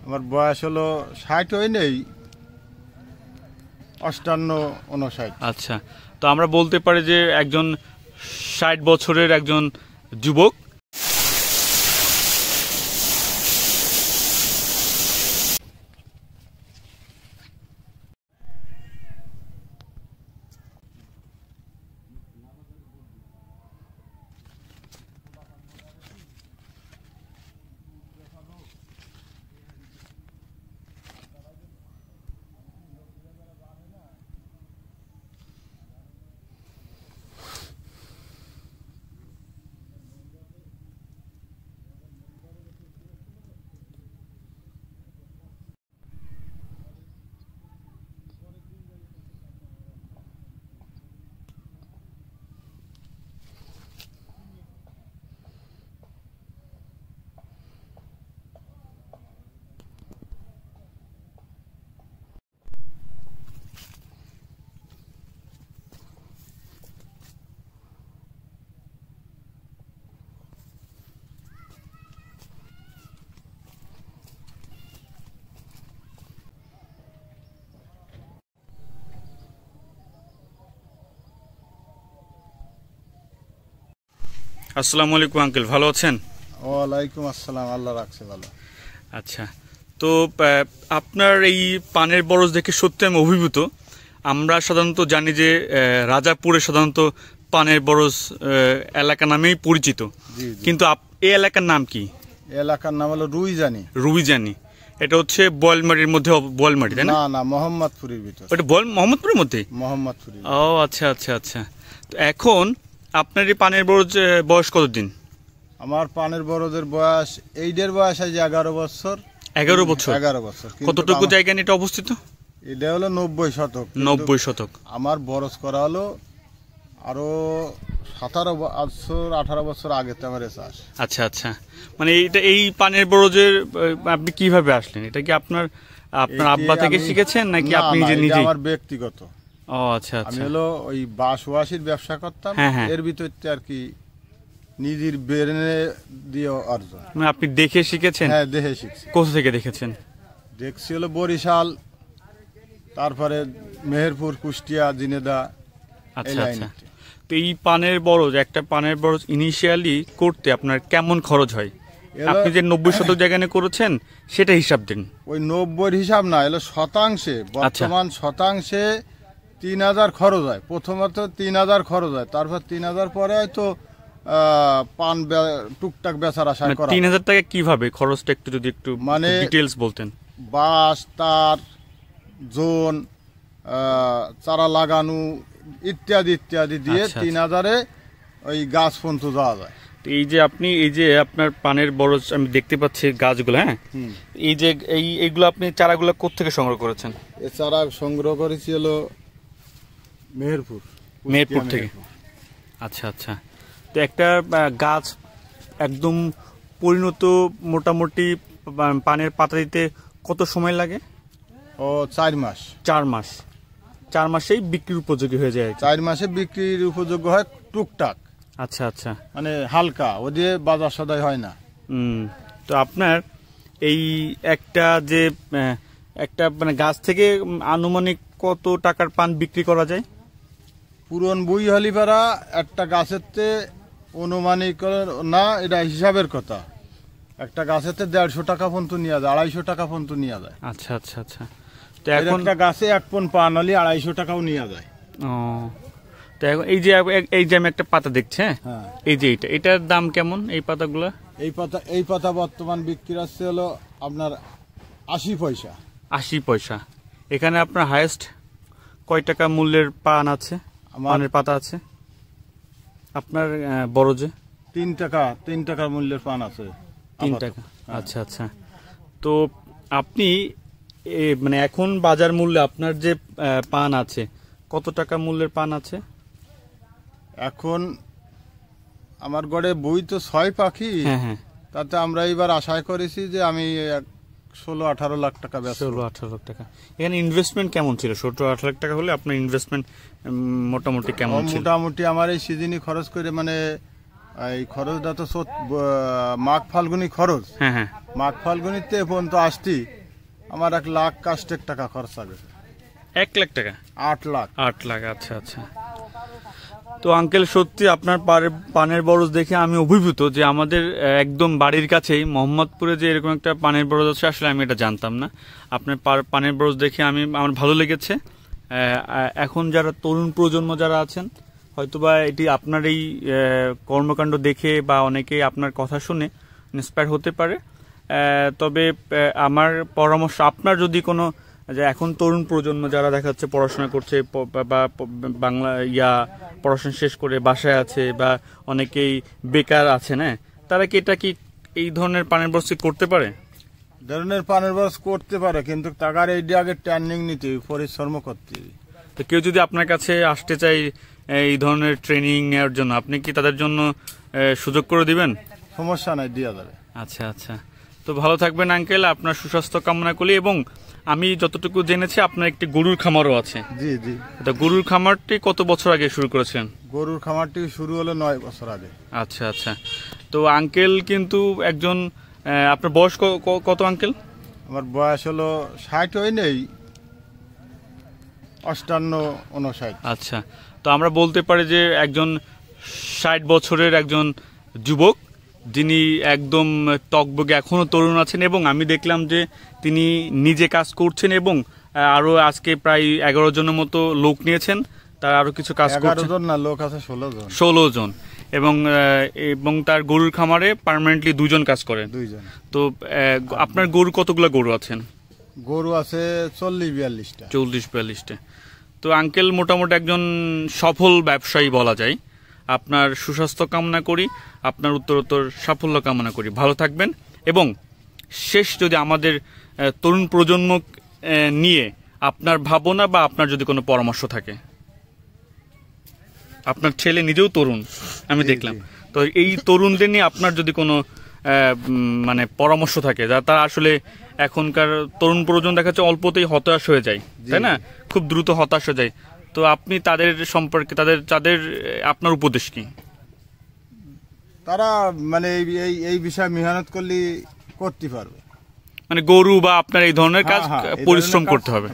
আমার বয়স হলো 60 হয় নেই, 58-59। আচ্ছা, তো আমরা বলতে পারি যে একজন 60 বছরের একজন যুবক। আসসালামু আলাইকুম আঙ্কেল, ভালো আছেন? ওয়ালাইকুম আসসালাম, আল্লাহ রাখছে ভালো। আচ্ছা, তো আপনার এই পানের বরজ দেখে সত্যি আমি অভিভূত। আমরা সাধারণত জানি যে রাজাপুরে সাধারণত পানের বরজ এলাকা নামেই পরিচিত, কিন্তু এই এলাকার নাম কি? এলাকার নাম হলো রুইজানি। এটা হচ্ছে বোয়ালমারির মধ্যে, বোয়ালমারি তাই না? না, মোহাম্মদপুরের ভিতর। ওটা মোহাম্মদপুরের মধ্যে? মোহাম্মদপুর। ও আচ্ছা আচ্ছা আচ্ছা। তো এখন আপনার এই পানের বরজ বয়স কতদিন? আমার পানের বরজের বয়স, এইটার বয়স আজ 11 বছর। 11 বছর? 11 বছর। কতটুকু জায়গা নিয়ে এটা অবস্থিত? এটা হলো 90 শতক। 90 শতক। আমার বরজ করা হলো আরো 17-18 বছর আগে তো আমার চাষ। আচ্ছা আচ্ছা, মানে এই পানের বরজের আপনি কিভাবে আসলেন? এটা কি আপনার আব্বা থেকে শিখেছেন নাকি আপনি নিজে? আমার ব্যক্তিগত। ও আচ্ছা আচ্ছা। আমি হলো ওই বাঁশ-ওয়াশির ব্যবসা করতাম, এর ভিতরতে আর কি নিজের ব্রেনে দিয়ে অর্জন। মানে আপনি দেখে শিখেছেন? হ্যাঁ, দেখে শিখছি। কোথা থেকে দেখেছেন? দেখছি হলো বরিশাল, তারপরে মেহেরপুর, কুষ্টিয়া, জিনেদা। আচ্ছা আচ্ছা। তো এই পানের বরজ, একটা পানের বরজ ইনিশিয়ালি করতে আপনার কেমন খরচ হয়? আপনি যে 90 শতক জায়গা নিয়ে করেছেন সেটা হিসাব দিন। ওই 90 হিসাব না, এলো শতাংশে। বর্তমান শতাংশে 3000 খরচ হয়। প্রথমত 3000 খরচ হয়, তারপর 3000 পরে হয়তো পান টুকটাক বেচার আশা করা। 3000 টাকা কিভাবে খরচটা একটু যদি একটু মানে ডিটেইলস বলতেন। বাঁশ, তার, জোন, চারা লাগানো ইত্যাদি ইত্যাদি দিয়ে 3000-এ ওই গাছ পর্যন্ত যাওয়া যায়। এই যে আপনি এই যে আপনার পানের বরজ আমি দেখতে পাচ্ছি গাছগুলো, হ্যাঁ, এই যে এইগুলো আপনি চারাগুলো কোত্থেকে সংগ্রহ করেছেন? এই চারা সংগ্রহ করেছি হলো মেহেরপুর থেকে। আচ্ছা আচ্ছা। তো একটা গাছ একদম পরিণত মোটামুটি পানের পাতা দিতে কত সময় লাগে? ও 4 মাস। 4 মাস। 4 মাসেই বিক্রির উপযোগী হয়ে যায়? 4 মাসে বিক্রির উপযোগ্য হয় টুকটাক। আচ্ছা আচ্ছা, মানে হালকা, ওদের বাজার সদাই হয় না। তো আপনার এই একটা যে একটা মানে গাছ থেকে আনুমানিক কত টাকার পান বিক্রি করা যায়? পুরন বই হলিপাড়া একটা গাছেতে অনুমানিক না, এটা হিসাবের কথা, একটা গাছেতে 150 টাকা পর্যন্ত নেওয়া যায়, 250 টাকা পর্যন্ত নেওয়া যায়। আচ্ছা আচ্ছা আচ্ছা। তো এখন একটা গাছে 1 পন পান হলে 250 টাকাও নেওয়া যায়। ও, তো এখন এই যে আমি একটা পাতা দেখছি, হ্যাঁ, এই যে এটার দাম কেমন? এই পাতাগুলো, এই পাতা বর্তমান বিক্রি হচ্ছে হলো আপনার 80 পয়সা। 80 পয়সা। এখানে আপনার হাইয়েস্ট কয় টাকা মূল্যের পান আছে, পানের পাতা আছে আপনার বরজে? 3 টাকা মূল্যের পান আছে। 3 টাকা? আচ্ছা আচ্ছা। তো আপনি মানে এখন বাজার মূল্যে আপনার যে পান আছে, কত টাকা মূল্যের পান আছে এখন? আমার গড়ে বই তো 6 পাখি, হ্যাঁ, তাতে আমরা এবার আশা করেছি যে আমি 16-18 লাখ টাকা বেচব। 16-18 লাখ টাকা। এখানে ইনভেস্টমেন্ট কেমন ছিল? 17-18 লাখ টাকা হলে আপনার ইনভেস্টমেন্ট মোটামুটি কেমন ছিল? মোটামুটি আমার এই সিজনে খরচ করে মানে এই খরচটা তো মাঘ ফাল্গুনি খরচ। হ্যাঁ হ্যাঁ। মাঘ ফাল্গুনিতে এ পর্যন্ত আসতি আমার 1 লাখ কাস্টেক টাকা খরচা গেছে। 1 লাখ টাকা? 8 লাখ। 8 লাখ, আচ্ছা আচ্ছা। তো আঙ্কেল সত্যি আপনার পানের বরজ দেখে আমি অভিভূত যে আমাদের একদম বাড়ির কাছেই মোহাম্মদপুরে যে এরকম একটা পানের বরজ আছে, আসলে আমি এটা জানতাম না। আপনার পানের বরজ দেখে আমার ভালো লেগেছে। এখন যারা তরুণ প্রজন্ম যারা আছেন, হয়তোবা এটি আপনার এই কর্মকাণ্ড দেখে বা অনেকেই আপনার কথা শুনে ইন্সপায়ার হতে পারে। তবে আমার পরামর্শ, আপনার যদি কোনো, যে এখন তরুণ প্রজন্ম যারা দেখা যাচ্ছে পড়াশোনা করছে বা বাংলা পড়াশোনা শেষ করে বাসায় আছে বা অনেকেই বেকার আছে, না, তারা কি এই ধরনের পানের বরজ করতে পারে? ধরনের পানের বরজ করতে পারে, কিন্তু টাকার এইটা আগে ট্রেনিং নিতে, পরিশ্রম করতে। তো কেউ যদি আপনার কাছে আসতে চাই এই ধরনের ট্রেনিং নেওয়ার জন্য, আপনি কি তাদের জন্য সুযোগ করে দিবেন? সমস্যা নাই, দেওয়া যাবে। আচ্ছা আচ্ছা। তো ভালো থাকবেন আঙ্কেল, আপনার সুস্বাস্থ্য কামনা করি। এবং আমি যতটুকু জেনেছি আপনার একটি গরুর খামারও আছে। জি জি। গরুর খামারটি কত বছর আগে শুরু করেছেন? গরুর খামারটি শুরু হলো 9 বছর আগে। আচ্ছা আচ্ছা। তো আঙ্কেল কিন্তু একজন, আপনার বয়স কত আঙ্কেল? আমার বয়স হলো 60 হয় নেই, 58 59। আচ্ছা। তো আমরা বলতে পারি যে একজন 60 বছরের একজন যুবক, যিনি একদম টকবগে এখনো তরুণ আছেন, এবং আমি দেখলাম যে তিনি নিজে কাজ করছেন এবং আরো আজকে প্রায় 11 জনের মতো লোক নিয়েছেন, তার আরো কিছু কাজ করছেন। 11 জন না, লোক আছে 16 জন। এবং তার গরুর খামারে পার্মানেন্টলি 2 জন কাজ করেন। 2 জন। তো আপনার গরু কতগুলো গরু আছেন? গরু আছে 40-42টা। 40-42টা। তো আঙ্কেল মোটামুটি একজন সফল ব্যবসায়ী বলা যায়। আপনার সুস্বাস্থ্য কামনা করি, আপনার উত্তরোত্তর সাফল্য কামনা করি। ভালো থাকবেন। এবং শেষ, যদি আমাদের তরুণ প্রজন্ম নিয়ে আপনার ভাবনা বা আপনার যদি কোনো পরামর্শ থাকে, আপনার ছেলে নিজেও তরুণ আমি দেখলাম, তো এই তরুণদের নিয়ে আপনার যদি কোনো মানে পরামর্শ থাকে, যা তারা আসলে এখনকার তরুণ প্রজন্ম দেখা যাচ্ছে অল্পতেই হতাশ হয়ে যায়, তাই না, খুব দ্রুত হতাশ হয়ে যায়, তো আপনি তাদের সম্পর্কে তাদের আপনার উপদেশ কি? তারা মানে এই বিষয়ে মেহনত করলে করতে পারবে, মানে গরু বা আপনার এই ধরনের কাজ পরিশ্রম করতে হবে,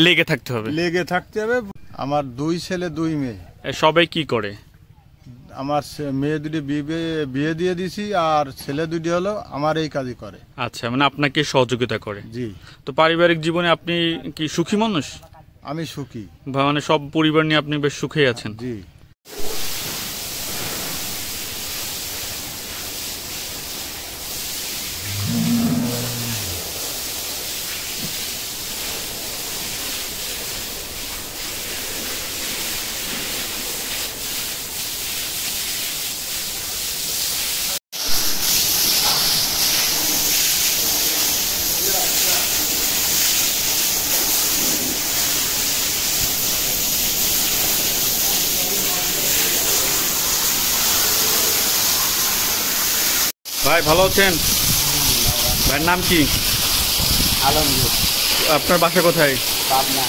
লেগে থাকতে হবে। আমার 2 ছেলে 2 মেয়ে। সবাই কি করে? আমার মেয়ে 2টি বিয়ে দিয়ে দিছি, আর ছেলে 2টি হলো আমার এই কাজই করে। আচ্ছা, মানে আপনাকে সহযোগিতা করে। জি। তো পারিবারিক জীবনে আপনি কি সুখী মানুষ? আমি সুখী, মানে সব পরিবার নিয়ে আপনি বেশ সুখেই আছেন। জি। ভাই ভালো আছেন? ভাইয়ের নাম কি? আলমগীর। আপনার বাসা কোথায়? পাবনা।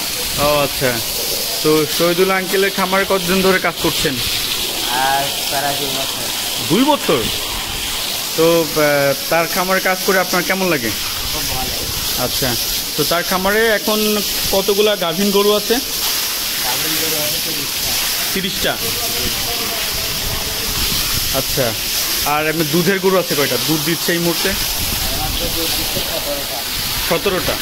ও আচ্ছা। তো শহীদুল আঙ্কেলের খামারে কতদিন ধরে কাজ করছেন? আর প্রায় 2 বছর। 2 বছর? তো তার খামারে কাজ করে আপনার কেমন লাগে? খুব ভালো। আচ্ছা। তো তার খামারে এখন কতগুলা গাভীন গরু আছে? গাভীন গরু আছে 30টা। আচ্ছা। আর এমনি দুধের গরু আছে কয়টা? দুধ দিচ্ছে এই মুহূর্তে? 17টা। 17টা।